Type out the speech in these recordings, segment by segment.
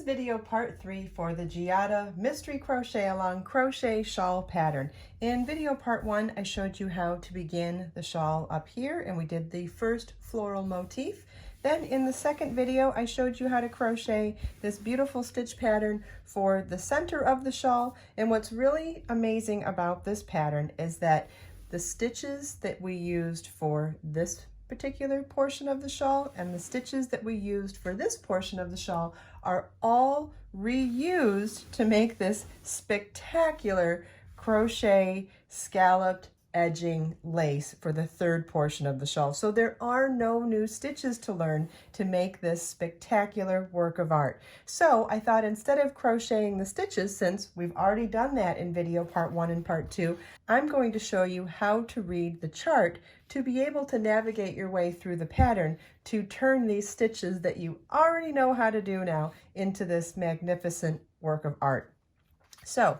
video part 3 for the Giada Mystery Crochet Along Crochet Shawl pattern. In video part 1, I showed you how to begin the shawl up here, and we did the first floral motif. Then in the second video, I showed you how to crochet this beautiful stitch pattern for the center of the shawl. And what's really amazing about this pattern is that the stitches that we used for this particular portion of the shawl and the stitches that we used for this portion of the shawl are all reused to make this spectacular crochet scalloped edging lace for the third portion of the shawl. So there are no new stitches to learn to make this spectacular work of art. So I thought instead of crocheting the stitches, since we've already done that in video part 1 and part 2, I'm going to show you how to read the chart to be able to navigate your way through the pattern to turn these stitches that you already know how to do now into this magnificent work of art. So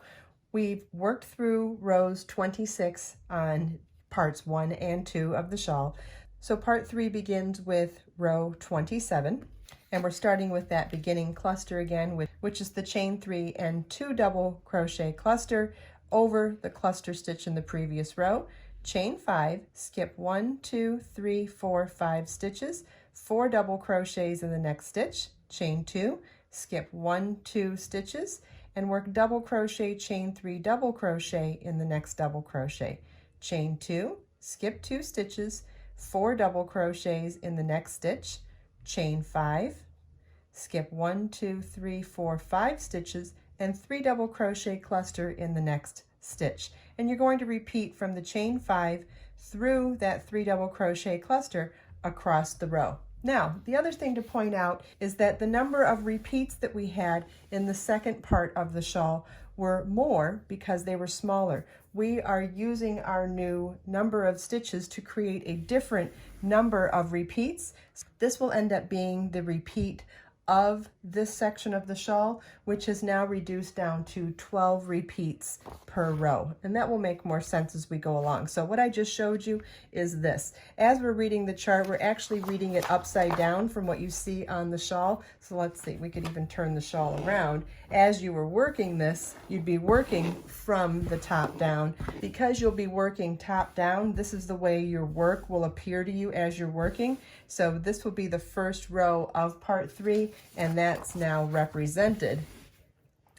we've worked through rows 26 on parts 1 and 2 of the shawl. So part 3 begins with row 27, and we're starting with that beginning cluster again, which is the chain 3 and 2 double crochet cluster over the cluster stitch in the previous row. Chain 5, skip 1, 2, 3, 4, 5 stitches, 4 double crochets in the next stitch, chain 2, skip 1, 2 stitches, and work double crochet, chain 3 double crochet in the next double crochet. Chain 2, skip 2 stitches, 4 double crochets in the next stitch, chain 5, skip 1, 2, 3, 4, 5 stitches, and 3 double crochet cluster in the next stitch. And you're going to repeat from the chain 5 through that 3 double crochet cluster across the row. Now, the other thing to point out is that the number of repeats that we had in the second part of the shawl were more because they were smaller. We are using our new number of stitches to create a different number of repeats. This will end up being the repeat of this section of the shawl, which is now reduced down to 12 repeats per row. And that will make more sense as we go along. So what I just showed you is this. As we're reading the chart, we're actually reading it upside down from what you see on the shawl. So let's see, we could even turn the shawl around. As you were working this, you'd be working from the top down. Because you'll be working top down, this is the way your work will appear to you as you're working. So this will be the first row of part 3, and that's now represented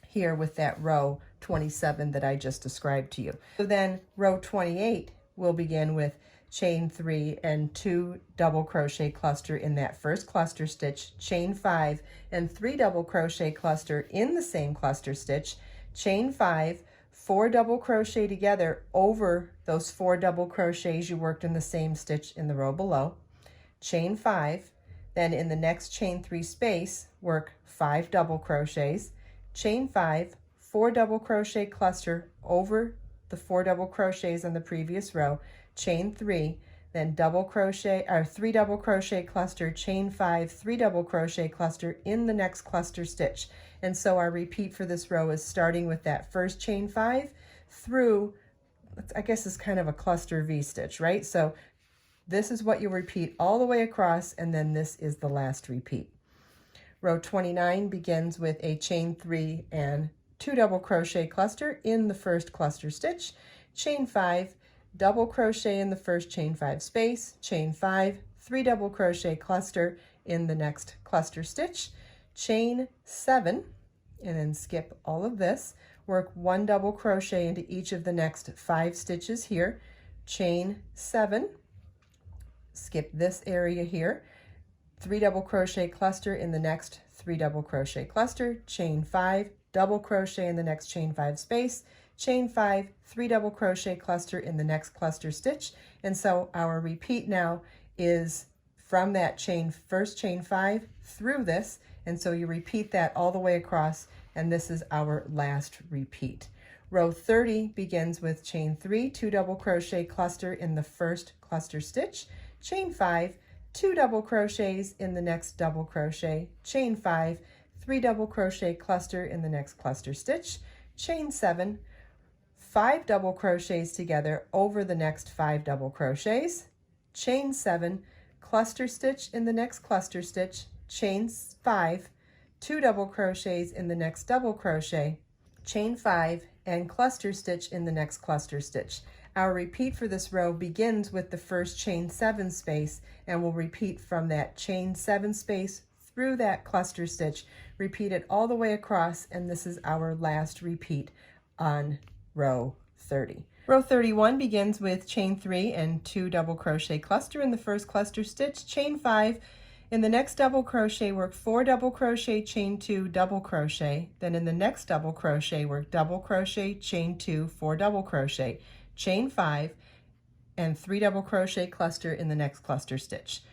here with that row 27 that I just described to you. So then row 28 will begin with chain 3 and 2 double crochet cluster in that first cluster stitch, chain 5 and 3 double crochet cluster in the same cluster stitch, chain 5, 4 double crochet together over those 4 double crochets you worked in the same stitch in the row below, chain 5, then in the next chain 3 space, work 5 double crochets, chain 5, 4 double crochet cluster over the 4 double crochets in the previous row, chain 3, then double crochet or 3 double crochet cluster, chain 5, 3 double crochet cluster in the next cluster stitch. And so our repeat for this row is starting with that first chain 5 through, I guess it's kind of a cluster V stitch, right? So this is what you repeat all the way across, and then this is the last repeat. Row 29 begins with a chain 3 and 2 double crochet cluster in the first cluster stitch, chain 5, double crochet in the first chain 5 space, chain 5, 3 double crochet cluster in the next cluster stitch, chain 7, and then skip all of this, work 1 double crochet into each of the next 5 stitches here, chain 7, skip this area here, 3 double crochet cluster in the next 3 double crochet cluster, chain 5, double crochet in the next chain 5 space, chain 5, 3 double crochet cluster in the next cluster stitch. And so our repeat now is from that first chain 5 through this, and so you repeat that all the way across, and this is our last repeat. Row 30 begins with chain 3, 2 double crochet cluster in the first cluster stitch, chain 5, 2 double crochets in the next double crochet, chain 5, 3 double crochet cluster in the next cluster stitch, chain 7, 5 double crochets together over the next 5 double crochets, chain 7, cluster stitch in the next cluster stitch, chain 5, 2 double crochets in the next double crochet, chain 5, and cluster stitch in the next cluster stitch. Our repeat for this row begins with the first chain 7 space, and we'll repeat from that chain 7 space through that cluster stitch, repeat it all the way across, and this is our last repeat on row 30. Row 31 begins with chain 3 and 2 double crochet cluster in the first cluster stitch, chain 5. In the next double crochet, work 4 double crochet, chain 2, double crochet. Then in the next double crochet, work double crochet, chain 2, 4 double crochet, chain 5, and 3 double crochet cluster in the next cluster stitch.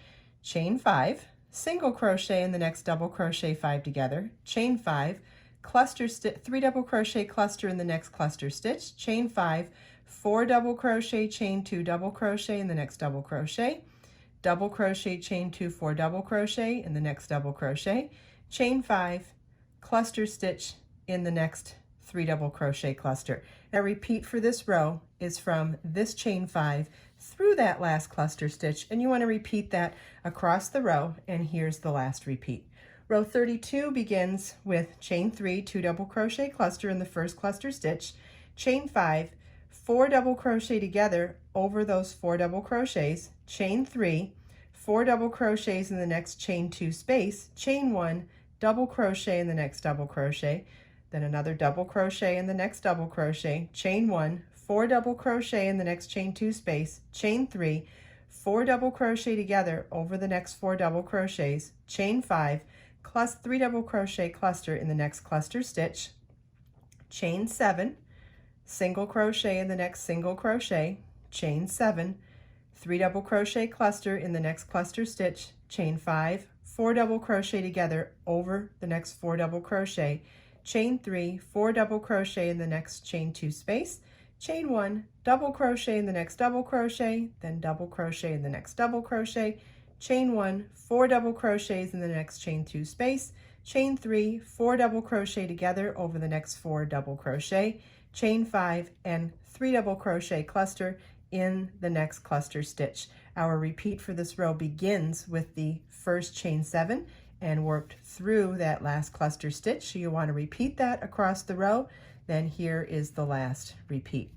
Chain 5, single crochet in the next double crochet 5 together, chain 5, cluster stitch, 3 double crochet cluster in the next cluster stitch, chain 5, 4 double crochet, chain 2, double crochet in the next double crochet, double crochet, chain 2, 4 double crochet in the next double crochet, chain 5, cluster stitch in the next 3 double crochet cluster. Now repeat for this row is from this chain 5 through that last cluster stitch, and you want to repeat that across the row, and here's the last repeat. Row 32 begins with chain 3, 2 double crochet cluster in the first cluster stitch, chain 5, 4 double crochet together over those 4 double crochets, chain 3, 4 double crochets in the next chain 2 space, chain 1, double crochet in the next double crochet, then another double crochet in the next double crochet, chain 1, 4 double crochet in the next chain 2 space, chain 3, 4 double crochet together over the next 4 double crochets, chain 5, 3 double crochet cluster in the next cluster stitch, chain 7, single crochet in the next single crochet, chain 7, 3 double crochet cluster in the next cluster stitch, chain 5, 4 double crochet together over the next 4 double crochet, chain 3, 4 double crochet in the next chain 2 space, chain 1, double crochet in the next double crochet, then double crochet in the next double crochet, chain 1, 4 double crochets in the next chain 2 space, chain 3, 4 double crochet together over the next 4 double crochet, chain 5, and 3 double crochet cluster in the next cluster stitch. Our repeat for this row begins with the first chain 7 and worked through that last cluster stitch. So you want to repeat that across the row. Then here is the last repeat.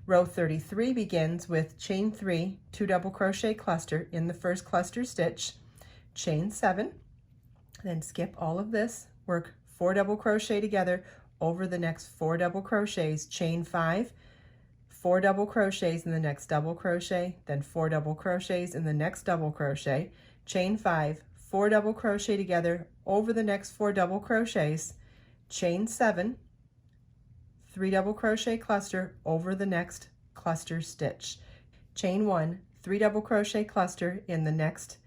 Row 33 begins with chain 3, 2 double crochet cluster in the first cluster stitch, chain 7, then skip all of this, work 4 double crochet together over the next 4 double crochets, chain 5, 4 double crochets in the next double crochet, then 4 double crochets in the next double crochet, chain 5, 4 double crochet together over the next 4 double crochets, chain 7, 3 double crochet cluster over the next cluster stitch, chain 1, 3 double crochet cluster in the next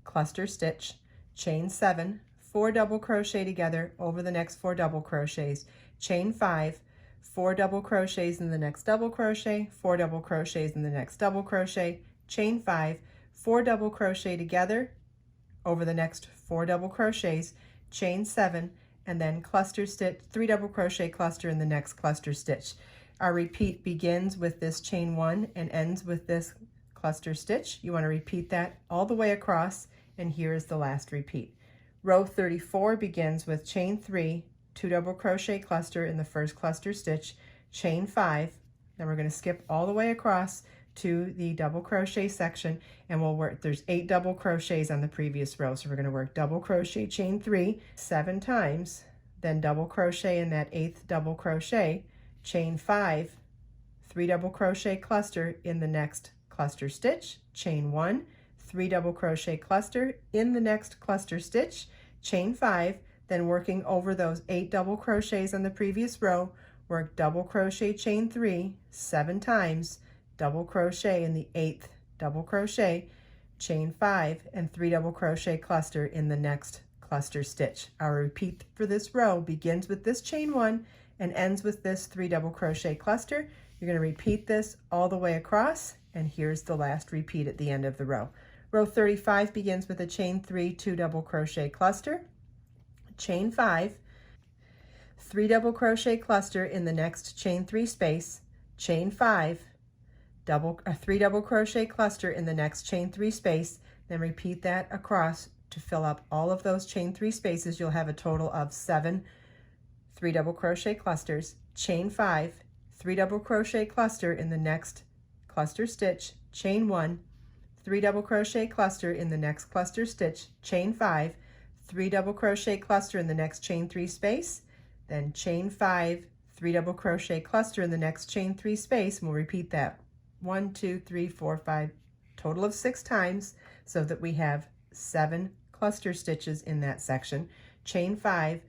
cluster stitch, chain 7, 4 double crochet together over the next 4 double crochets, chain 5, 4 double crochets in the next double crochet, 4 double crochets in the next double crochet, chain 5, 4 double crochet together over the next 4 double crochets, chain 7, and then cluster stitch, 3 double crochet cluster in the next cluster stitch. Our repeat begins with this chain 1 and ends with this cluster stitch. You want to repeat that all the way across, and here is the last repeat. Row 34 begins with chain 3, 2 double crochet cluster in the first cluster stitch, chain 5, then we're going to skip all the way across to the double crochet section, and we'll work, there's 8 double crochets on the previous row, so we're going to work double crochet, chain 3 7 times, then double crochet in that 8th double crochet, chain 5, 3 double crochet cluster in the next cluster stitch, chain 1, 3 double crochet cluster in the next cluster stitch, chain 5, then working over those 8 double crochets on the previous row, work double crochet, chain 3 7 times, double crochet in the 8th double crochet, chain 5, and 3 double crochet cluster in the next cluster stitch. Our repeat for this row begins with this chain 1 and ends with this 3 double crochet cluster. You're going to repeat this all the way across, and here's the last repeat at the end of the row. Row 35 begins with a chain 3, 2 double crochet cluster, chain 5, 3 double crochet cluster in the next chain 3 space, chain 5, 3 double crochet cluster in the next chain 3 space, then repeat that across to fill up all of those chain 3 spaces. You'll have a total of 7 3 double crochet clusters, chain 5, 3 double crochet cluster in the next cluster stitch, chain 1, 3 double crochet cluster in the next cluster stitch, chain 5, 3 double crochet cluster in the next chain 3 space, then chain 5, 3 double crochet cluster in the next chain 3 space, and we'll repeat that 1, 2, 3, 4, 5, total of 6 times, so that we have 7 cluster stitches in that section. Chain 5,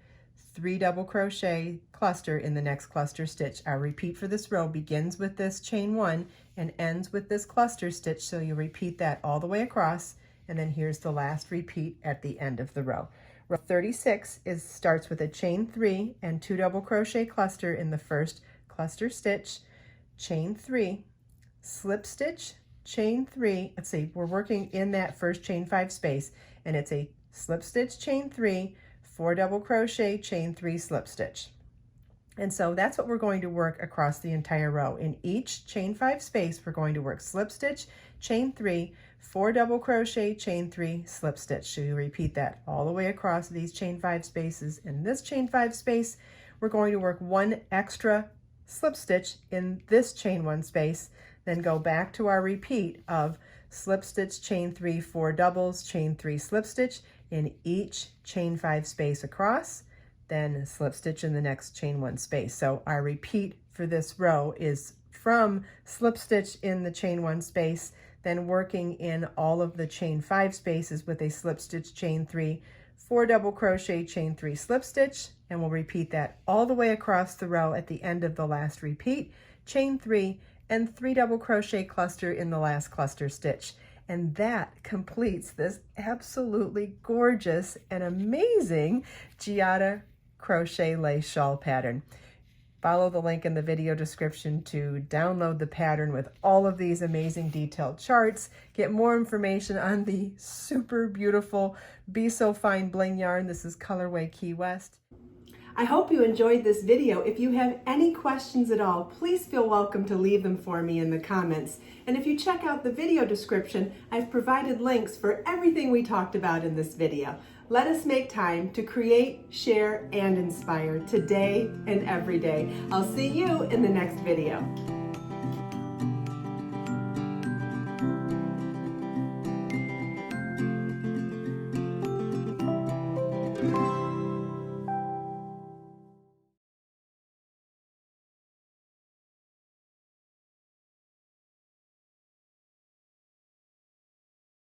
3 double crochet cluster in the next cluster stitch. Our repeat for this row begins with this chain 1 and ends with this cluster stitch, so you repeat that all the way across, and then here's the last repeat at the end of the row. Row 36 starts with a chain 3 and 2 double crochet cluster in the first cluster stitch, chain 3, slip stitch, chain 3. Let's see, we're working in that first chain 5 space, and it's a slip stitch, chain 3, 4 double crochet, chain 3, slip stitch. And so that's what we're going to work across the entire row. In each chain 5 space, we're going to work slip stitch, chain 3, 4 double crochet, chain 3, slip stitch. So you repeat that all the way across these chain 5 spaces. In this chain 5 space, we're going to work 1 extra slip stitch in this chain 1 space, then go back to our repeat of slip stitch, chain 3, 4 doubles, chain 3, slip stitch in each chain 5 space across, then slip stitch in the next chain 1 space. So our repeat for this row is from slip stitch in the chain 1 space, then working in all of the chain 5 spaces with a slip stitch, chain 3, 4 double crochet, chain 3, slip stitch, and we'll repeat that all the way across the row at the end of the last repeat, chain 3, and 3 double crochet cluster in the last cluster stitch. And that completes this absolutely gorgeous and amazing Giada crochet lace shawl pattern. Follow the link in the video description to download the pattern with all of these amazing detailed charts. Get more information on the super beautiful Be So Fine bling yarn. This is colorway Key West. I hope you enjoyed this video. If you have any questions at all, please feel welcome to leave them for me in the comments. And if you check out the video description, I've provided links for everything we talked about in this video. Let us make time to create, share, and inspire today and every day. I'll see you in the next video.